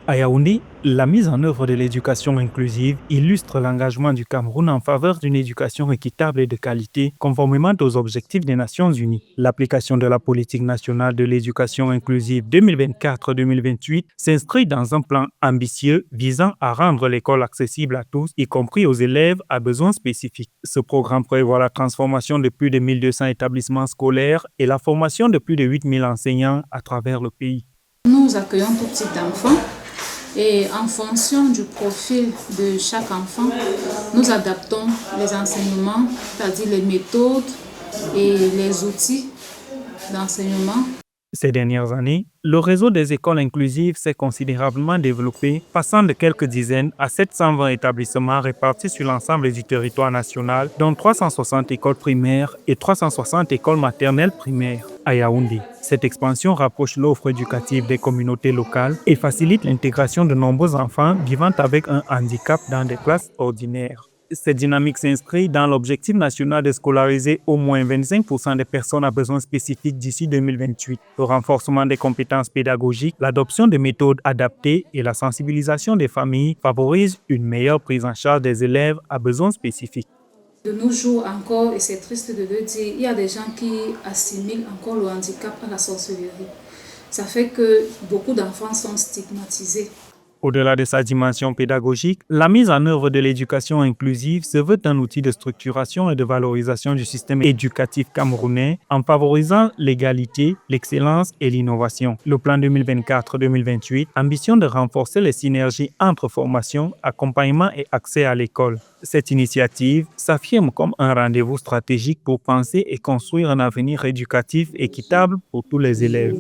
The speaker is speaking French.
À Yaoundé, la mise en œuvre de l'éducation inclusive illustre l'engagement du Cameroun en faveur d'une éducation équitable et de qualité, conformément aux objectifs des Nations Unies. L'application de la politique nationale de l'éducation inclusive 2024-2028 s'inscrit dans un plan ambitieux visant à rendre l'école accessible à tous, y compris aux élèves à besoins spécifiques. Ce programme prévoit la transformation de plus de 1200 établissements scolaires et la formation de plus de 8000 enseignants à travers le pays. Nous accueillons tout type d'enfants et en fonction du profil de chaque enfant, nous adaptons les enseignements, c'est-à-dire les méthodes et les outils d'enseignement. Ces dernières années, le réseau des écoles inclusives s'est considérablement développé, passant de quelques dizaines à 720 établissements répartis sur l'ensemble du territoire national, dont 360 écoles primaires et 360 écoles maternelles primaires à Yaoundé. Cette expansion rapproche l'offre éducative des communautés locales et facilite l'intégration de nombreux enfants vivant avec un handicap dans des classes ordinaires. Cette dynamique s'inscrit dans l'objectif national de scolariser au moins 25% des personnes à besoins spécifiques d'ici 2028. Le renforcement des compétences pédagogiques, l'adoption de méthodes adaptées et la sensibilisation des familles favorisent une meilleure prise en charge des élèves à besoins spécifiques. De nos jours encore, et c'est triste de le dire, il y a des gens qui assimilent encore le handicap à la sorcellerie. Ça fait que beaucoup d'enfants sont stigmatisés. Au-delà de sa dimension pédagogique, la mise en œuvre de l'éducation inclusive se veut un outil de structuration et de valorisation du système éducatif camerounais en favorisant l'égalité, l'excellence et l'innovation. Le plan 2024-2028 ambitionne de renforcer les synergies entre formation, accompagnement et accès à l'école. Cette initiative s'affirme comme un rendez-vous stratégique pour penser et construire un avenir éducatif équitable pour tous les élèves.